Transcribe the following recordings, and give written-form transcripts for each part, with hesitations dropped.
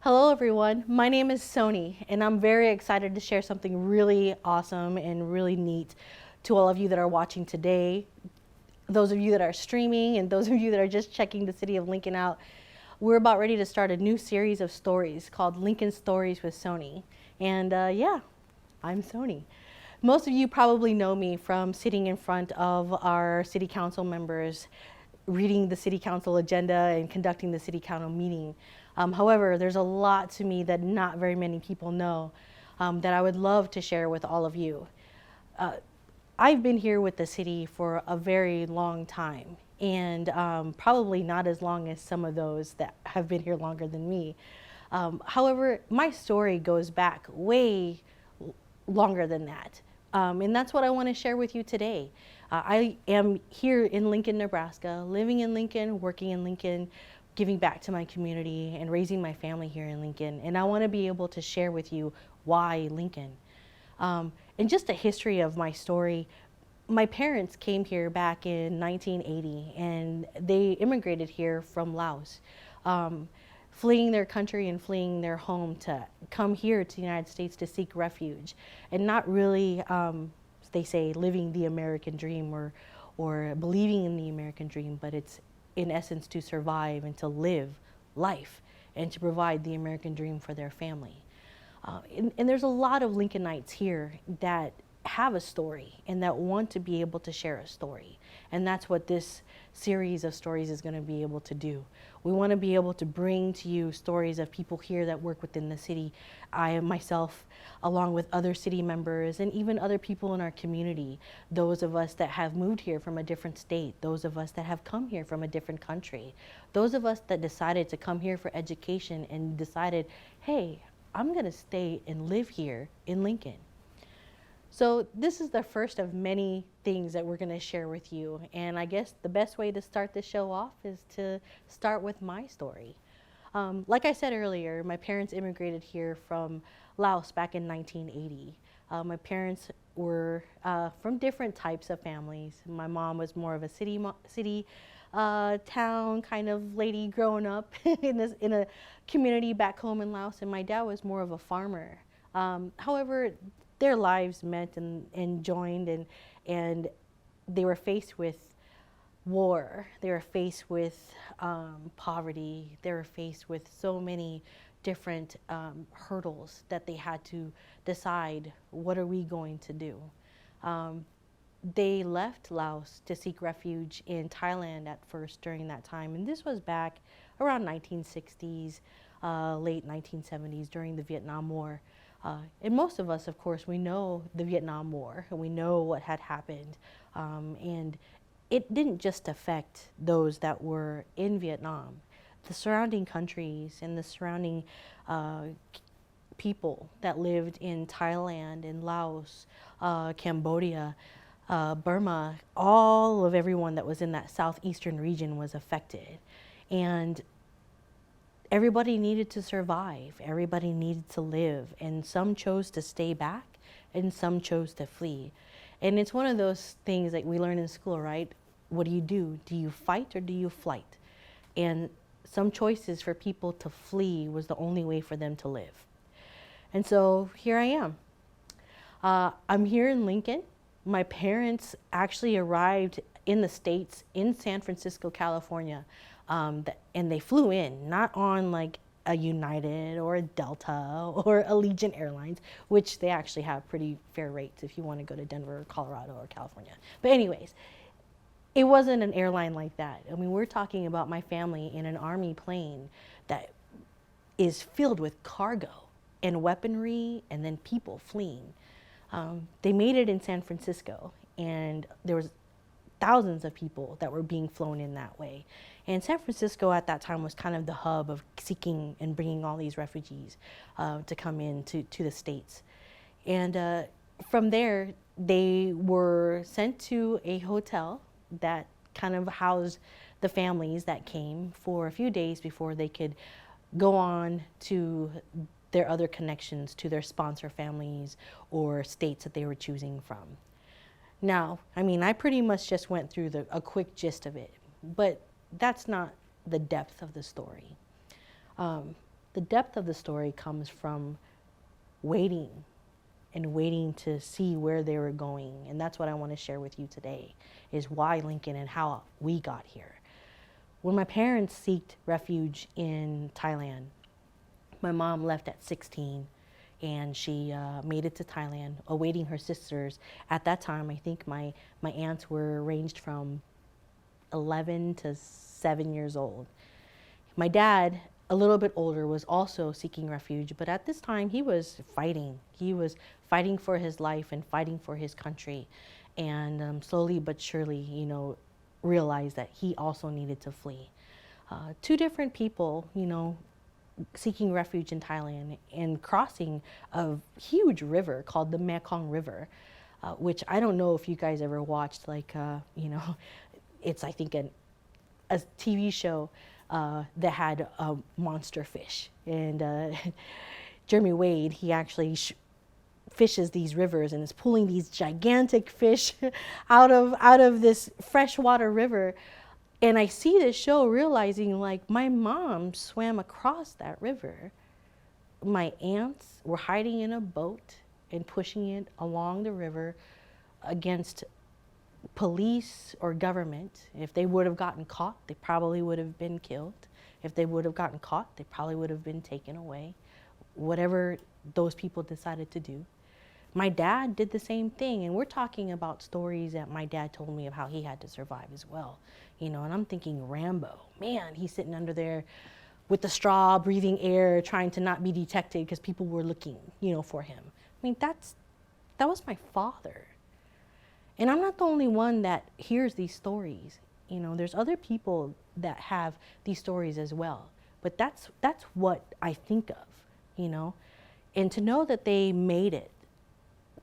Hello everyone, my name is Sony and I'm very excited to share something really awesome and really neat to all of you that are watching today, those of you that are streaming and those of you that are just checking the city of Lincoln out. We're about ready to start a new series of stories called Lincoln Stories with Sony. And yeah, I'm Sony. Most of you probably know me from sitting in front of our city council members, reading the city council agenda and conducting the city council meeting. However, there's a lot to me that not very many people know that I would love to share with all of you. I've been here with the city for a very long time, and probably not as long as some of those that have been here longer than me. However, my story goes back way longer than that. And that's what I want to share with you today. I am here in Lincoln, Nebraska, living in Lincoln, working in Lincoln, giving back to my community and raising my family here in Lincoln. And I want to be able to share with you why Lincoln. And just a history of my story. My parents came here back in 1980 and they immigrated here from Laos. Fleeing their country and fleeing their home to come here to the United States to seek refuge, and not really, they say, living the American dream or believing in the American dream, but it's in essence to survive and to live life and to provide the American dream for their family. And there's a lot of Lincolnites here that have a story and that want to be able to share a story. And that's what this series of stories is going to be able to do. We want to be able to bring to you stories of people here that work within the city. I myself, along with other city members and even other people in our community, those of us that have moved here from a different state, those of us that have come here from a different country, those of us that decided to come here for education and decided, hey, I'm going to stay and live here in Lincoln. So this is the first of many things that we're going to share with you. And I guess the best way to start the show off is to start with my story. Like I said earlier, my parents immigrated here from Laos back in 1980. My parents were from different types of families. My mom was more of a city town kind of lady growing up in a community back home in Laos, and my dad was more of a farmer. However, their lives met and joined, and they were faced with war. They were faced with poverty. They were faced with so many different hurdles that they had to decide, what are we going to do? They left Laos to seek refuge in Thailand at first during that time, and this was back around 1960s, late 1970s during the Vietnam War. And most of us, of course, we know the Vietnam War and we know what had happened. And it didn't just affect those that were in Vietnam. The surrounding countries and the surrounding people that lived in Thailand and Laos, Cambodia, Burma, all of everyone that was in that southeastern region was affected. And everybody needed to survive. Everybody needed to live. And some chose to stay back and some chose to flee. And it's one of those things that we learn in school, right? What do? Do you fight or do you flight? And some choices for people to flee was the only way for them to live. And so here I am. I'm here in Lincoln. My parents actually arrived in the States in San Francisco, California. And they flew in, not on like a United or a Delta or Allegiant Airlines, which they actually have pretty fair rates if you want to go to Denver, Colorado, or California. But anyways, it wasn't an airline like that. I mean, we're talking about my family in an Army plane that is filled with cargo and weaponry and then people fleeing. They made it in San Francisco, and there was thousands of people that were being flown in that way. And San Francisco at that time was kind of the hub of seeking and bringing all these refugees to come in to the States. And from there, they were sent to a hotel that kind of housed the families that came for a few days before they could go on to their other connections to their sponsor families or states that they were choosing from. Now, I mean, I pretty much just went through a quick gist of it, but that's not the depth of the story. The depth of the story comes from waiting and waiting to see where they were going. And that's what I want to share with you today, is why Lincoln and how we got here. When my parents sought refuge in Thailand, my mom left at 16 and she made it to Thailand, awaiting her sisters. At that time, I think my aunts were ranged from 11 to 7 years old. My dad, a little bit older, was also seeking refuge, but at this time he was fighting. He was fighting for his life and fighting for his country, and slowly but surely, realized that he also needed to flee. Two different people, seeking refuge in Thailand and crossing a huge river called the Mekong River, which I don't know if you guys ever watched, it's I think a TV show that had a monster fish. And Jeremy Wade, he actually fishes these rivers and is pulling these gigantic fish out of this freshwater river. And I see this show realizing, like, my mom swam across that river. My aunts were hiding in a boat and pushing it along the river against police or government. If they would have gotten caught, they probably would have been killed. If they would have gotten caught, they probably would have been taken away. Whatever those people decided to do. My dad did the same thing, and we're talking about stories that my dad told me of how he had to survive as well. And I'm thinking Rambo. Man, he's sitting under there with the straw, breathing air, trying to not be detected because people were looking, for him. I mean, that was my father. And I'm not the only one that hears these stories. There's other people that have these stories as well. But that's what I think of, And to know that they made it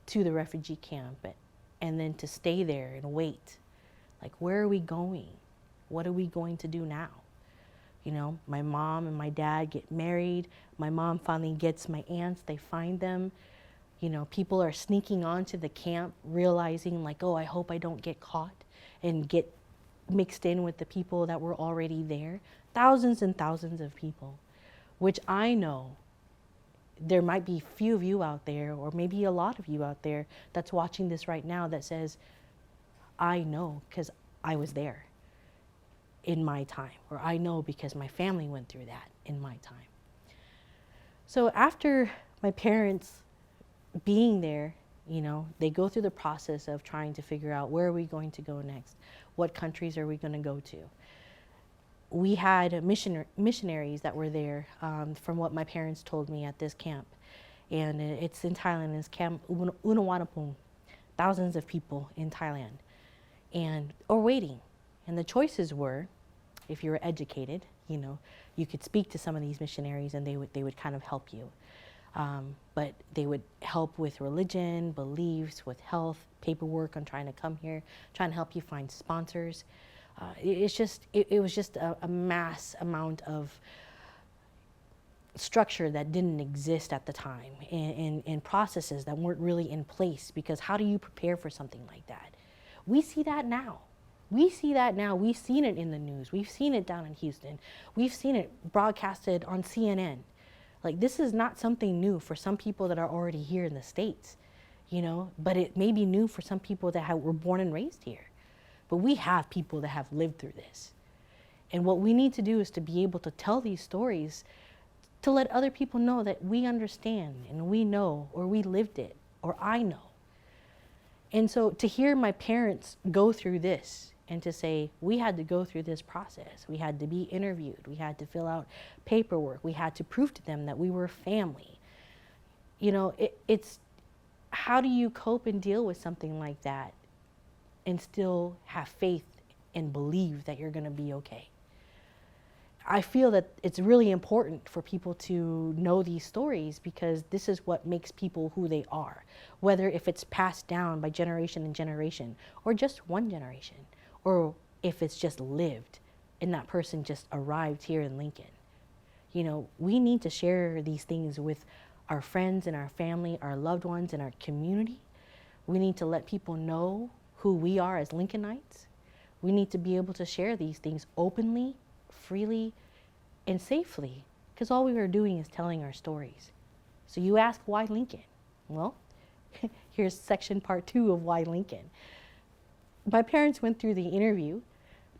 to the refugee camp and then to stay there and wait. Like, where are we going? What are we going to do now? My mom and my dad get married. My mom finally gets my aunts. They find them. People are sneaking onto the camp, realizing like, oh, I hope I don't get caught and get mixed in with the people that were already there. Thousands and thousands of people, which I know there might be few of you out there, or maybe a lot of you out there that's watching this right now that says, I know because I was there in my time, or I know because my family went through that in my time. So after my parents being there, they go through the process of trying to figure out, where are we going to go next? What countries are we going to go to? We had missionaries that were there, from what my parents told me, at this camp. And it's in Thailand, it's Camp Unawanapung. Thousands of people in Thailand or waiting. And the choices were, if you were educated, you could speak to some of these missionaries and they would kind of help you. But they would help with religion, beliefs, with health, paperwork on trying to come here, trying to help you find sponsors. It was just a mass amount of structure that didn't exist at the time, and processes that weren't really in place, because how do you prepare for something like that? We see that now. We've seen it in the news. We've seen it down in Houston. We've seen it broadcasted on CNN. Like, this is not something new for some people that are already here in the States, but it may be new for some people that were born and raised here. But we have people that have lived through this. And what we need to do is to be able to tell these stories to let other people know that we understand and we know, or we lived it, or I know. And so to hear my parents go through this and to say, we had to go through this process. We had to be interviewed. We had to fill out paperwork. We had to prove to them that we were family. It's how do you cope and deal with something like that and still have faith and believe that you're going to be okay? I feel that it's really important for people to know these stories, because this is what makes people who they are, whether if it's passed down by generation and generation, or just one generation, or if it's just lived and that person just arrived here in Lincoln. We need to share these things with our friends and our family, our loved ones, and our community. We need to let people know who we are as Lincolnites. We need to be able to share these things openly, freely, and safely, Because all we were doing is telling our stories. So you ask, why Lincoln? Well, here's section part 2 of why Lincoln. My parents went through the interview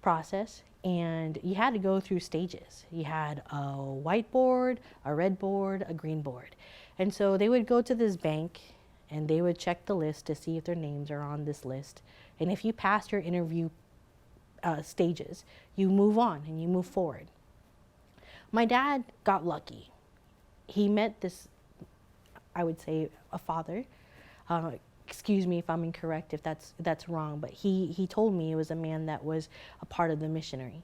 process, and you had to go through stages. You had a white board, a red board, a green board. And so they would go to this bank and they would check the list to see if their names are on this list. And if you passed your interview stages, you move on and you move forward. My dad got lucky. He met this, I would say, a father. Excuse me if I'm incorrect, if that's wrong, but he told me it was a man that was a part of the missionary.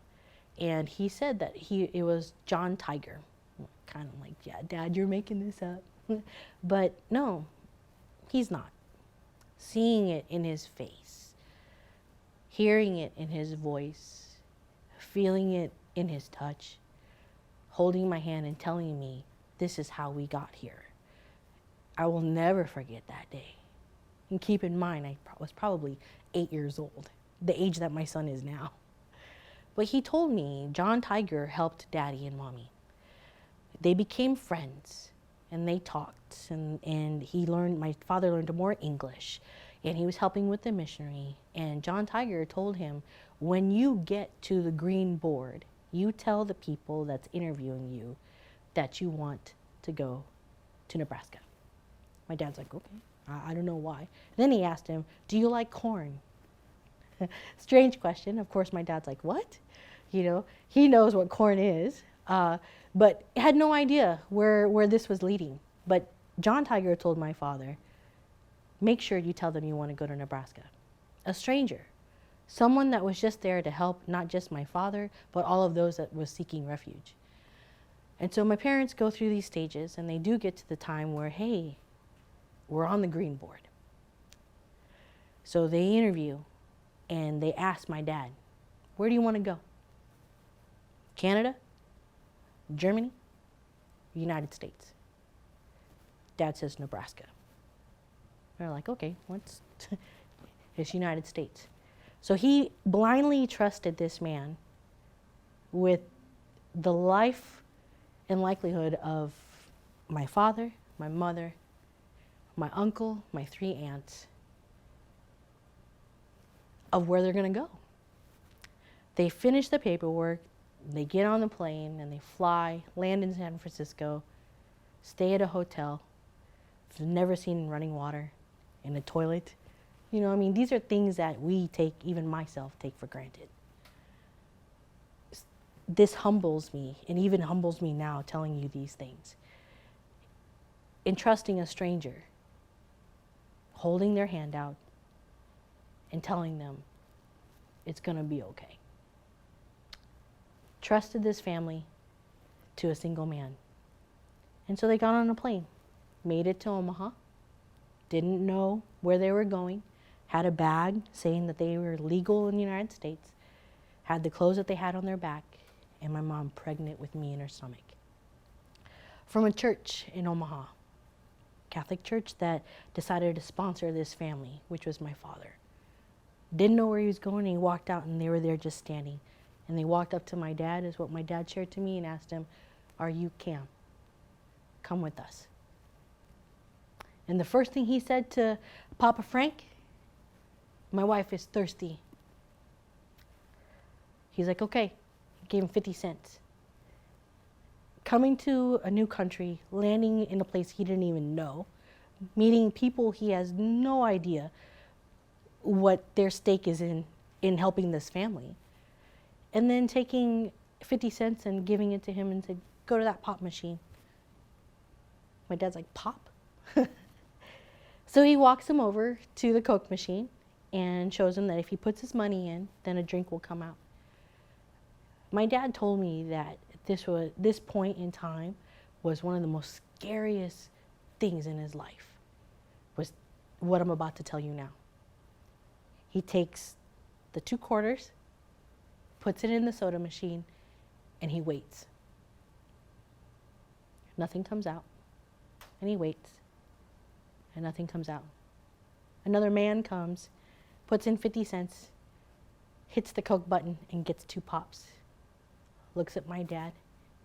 And he said that it was John Tiger. Kind of like, yeah, Dad, you're making this up. But no, he's not. Seeing it in his face, hearing it in his voice, feeling it in his touch, holding my hand and telling me, this is how we got here. I will never forget that day. And keep in mind, I was probably 8 years old, the age that my son is now. But he told me John Tiger helped Daddy and Mommy. They became friends, and they talked, and my father learned more English, and he was helping with the missionary. And John Tiger told him, when you get to the green board, you tell the people that's interviewing you that you want to go to Nebraska. My dad's like, okay. I don't know why. Then he asked him, do you like corn? Strange question. Of course, my dad's like, what? You know, he knows what corn is, but had no idea where this was leading. But John Tiger told my father, make sure you tell them you want to go to Nebraska. A stranger, someone that was just there to help not just my father, but all of those that was seeking refuge. And so my parents go through these stages, and they do get to the time where, hey, we're on the green board. So they interview, and they ask my dad, where do you want to go? Canada? Germany? United States? Dad says Nebraska. They're like, okay, it's United States. So he blindly trusted this man with the life and likelihood of my father, my mother, my uncle, my 3 aunts, of where they're going to go. They finish the paperwork, they get on the plane, and they fly, land in San Francisco, stay at a hotel. I've never seen running water in a toilet. You know, I mean, these are things that we take, even myself, take for granted. This humbles me, and even humbles me now telling you these things. Entrusting a stranger, holding their hand out, and telling them it's going to be okay. Trusted this family to a single man. And so they got on a plane, made it to Omaha, didn't know where they were going, had a bag saying that they were legal in the United States, had the clothes that they had on their back, and my mom pregnant with me in her stomach. From a church in Omaha, Catholic church that decided to sponsor this family, which was my father. Didn't know where he was going, and he walked out, and they were there just standing. And they walked up to my dad, is what my dad shared to me, and asked him, are you Cam? Come with us. And the first thing he said to Papa Frank, my wife is thirsty. He's like, okay. He gave him 50 cents. Coming to a new country, landing in a place he didn't even know, meeting people he has no idea what their stake is in helping this family. And then taking 50 cents and giving it to him and said, go to that pop machine. My dad's like, pop? So he walks him over to the Coke machine and shows him that if he puts his money in, then a drink will come out. My dad told me that this point in time was one of the most scariest things in his life, was what I'm about to tell you now. He takes the 2 quarters, puts it in the soda machine, and he waits. Nothing comes out, and he waits, and nothing comes out. Another man comes, puts in 50 cents, hits the Coke button, and gets 2 pops. Looks at my dad,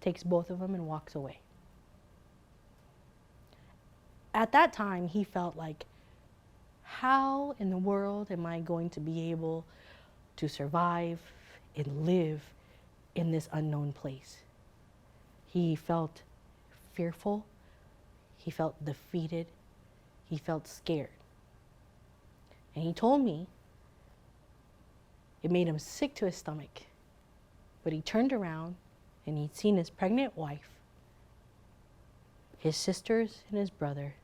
takes both of them and walks away. At that time, he felt like, how in the world am I going to be able to survive and live in this unknown place? He felt fearful. He felt defeated. He felt scared. And he told me it made him sick to his stomach. But he turned around and he'd seen his pregnant wife, his sisters, and his brother.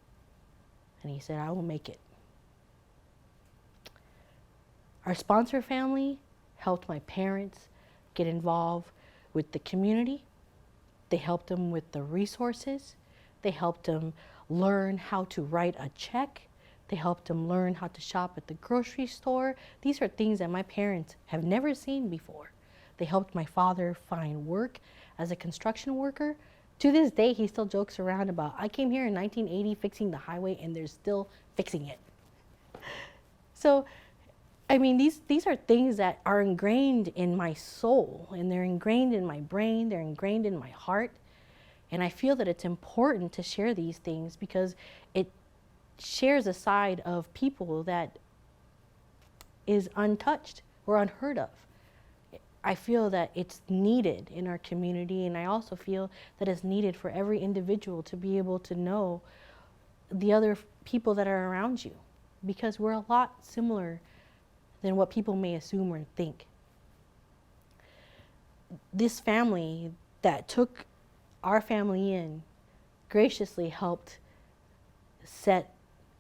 And he said, I will make it. Our sponsor family helped my parents get involved with the community. They helped them with the resources. They helped them learn how to write a check. They helped them learn how to shop at the grocery store. These are things that my parents have never seen before. They helped my father find work as a construction worker. To this day, he still jokes around about, I came here in 1980 fixing the highway and they're still fixing it. So, I mean, these are things that are ingrained in my soul, and they're ingrained in my brain, they're ingrained in my heart. And I feel that it's important to share these things because it shares a side of people that is untouched or unheard of. I feel that it's needed in our community, and I also feel that it's needed for every individual to be able to know the other people that are around you, because we're a lot similar than what people may assume or think. This family that took our family in graciously helped set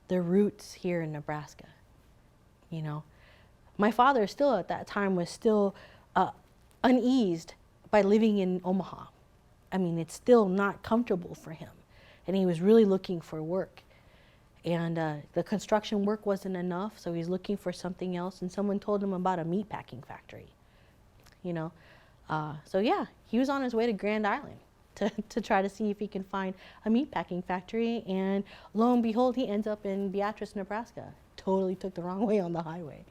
the roots here in Nebraska. You know, my father still at that time was still uneased by living in Omaha. I mean, it's still not comfortable for him, and he was really looking for work. And the construction work wasn't enough, so he's looking for something else, and someone told him about a meat packing factory, you know. So yeah, he was on his way to Grand Island to try to see if he can find a meat packing factory, and lo and behold, he ends up in Beatrice, Nebraska. Totally took the wrong way on the highway.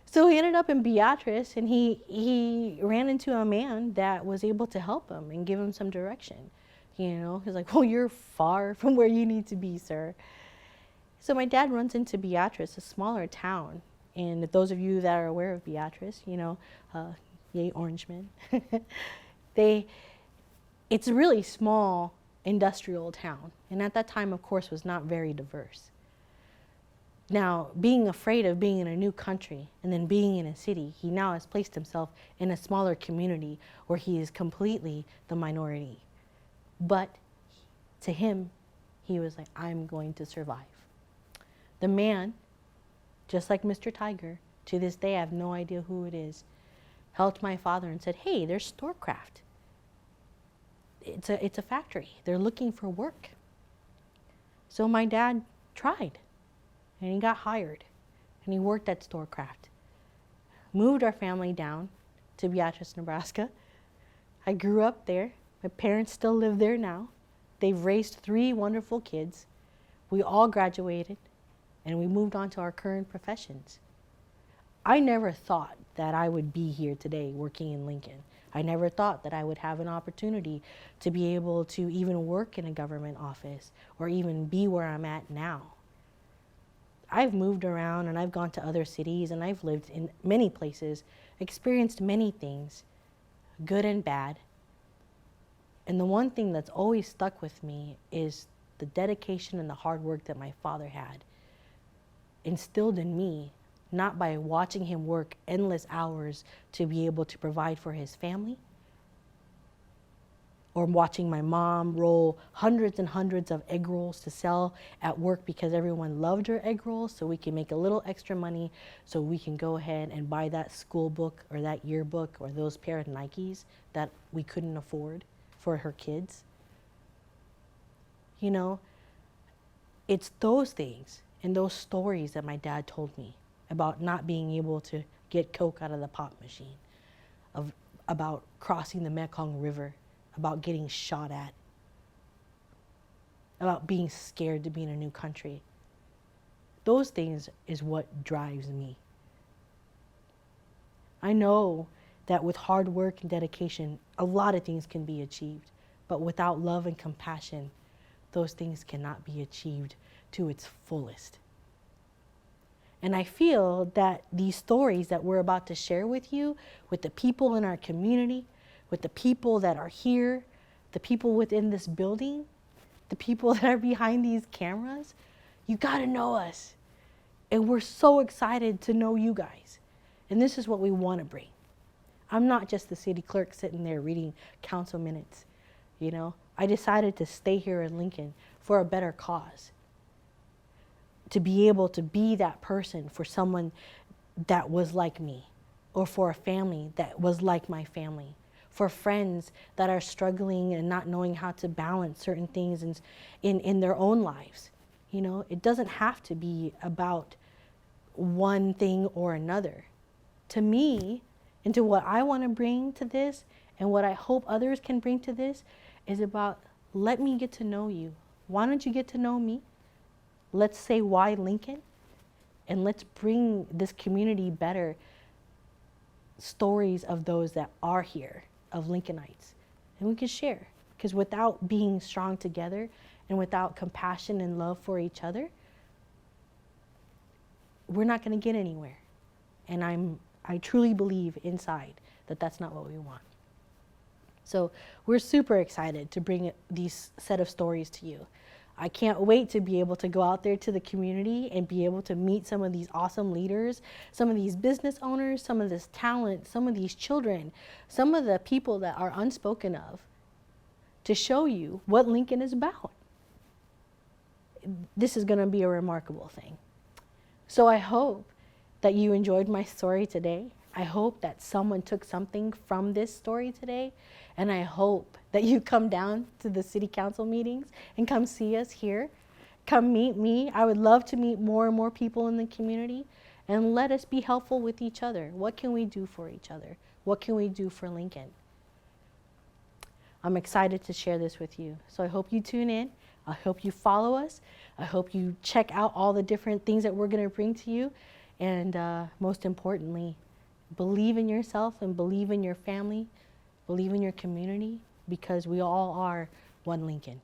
So he ended up in Beatrice, and he ran into a man that was able to help him and give him some direction. You know, he's like, well, you're far from where you need to be, sir. So my dad runs into Beatrice, a smaller town. And those of you that are aware of Beatrice, you know, yay, Orangemen. It's a really small industrial town. And at that time, of course, was not very diverse. Now, being afraid of being in a new country and then being in a city, he now has placed himself in a smaller community where he is completely the minority. But to him, he was like, I'm going to survive. The man, just like Mr. Tiger, to this day I have no idea who it is, helped my father and said, hey, there's Storecraft. It's a factory. They're looking for work. So my dad tried, and he got hired, and he worked at Storecraft. Moved our family down to Beatrice, Nebraska. I grew up there. My parents still live there now. They've raised 3 wonderful kids. We all graduated, and we moved on to our current professions. I never thought that I would be here today working in Lincoln. I never thought that I would have an opportunity to be able to even work in a government office or even be where I'm at now. I've moved around and I've gone to other cities and I've lived in many places, experienced many things, good and bad. And the one thing that's always stuck with me is the dedication and the hard work that my father had instilled in me, not by watching him work endless hours to be able to provide for his family, or watching my mom roll hundreds and hundreds of egg rolls to sell at work because everyone loved her egg rolls, so we can make a little extra money so we can go ahead and buy that school book or that yearbook or those pair of Nikes that we couldn't afford for her kids. You know, it's those things and those stories that my dad told me about not being able to get Coke out of the pop machine, about crossing the Mekong River, about getting shot at, about being scared to be in a new country. Those things is what drives me. I know that with hard work and dedication, a lot of things can be achieved. But without love and compassion, those things cannot be achieved to its fullest. And I feel that these stories that we're about to share with you, with the people in our community, with the people that are here, the people within this building, the people that are behind these cameras, you gotta know us. And we're so excited to know you guys. And this is what we wanna bring. I'm not just the city clerk sitting there reading council minutes, you know. I decided to stay here in Lincoln for a better cause. To be able to be that person for someone that was like me, or for a family that was like my family, for friends that are struggling and not knowing how to balance certain things in their own lives. You know, it doesn't have to be about one thing or another. To me, and to what I want to bring to this, and what I hope others can bring to this, is about, let me get to know you. Why don't you get to know me? Let's say why Lincoln, and let's bring this community better stories of those that are here, of Lincolnites, and we can share. Because without being strong together and without compassion and love for each other, we're not going to get anywhere. And I truly believe inside that that's not what we want. So we're super excited to bring these set of stories to you. I can't wait to be able to go out there to the community and be able to meet some of these awesome leaders, some of these business owners, some of this talent, some of these children, some of the people that are unspoken of, to show you what Lincoln is about. This is going to be a remarkable thing. So I hope that you enjoyed my story today. I hope that someone took something from this story today. And I hope that you come down to the city council meetings and come see us here. Come meet me. I would love to meet more and more people in the community. And let us be helpful with each other. What can we do for each other? What can we do for Lincoln? I'm excited to share this with you. So I hope you tune in. I hope you follow us. I hope you check out all the different things that we're going to bring to you. And most importantly, believe in yourself and believe in your family, believe in your community, because we all are one Lincoln.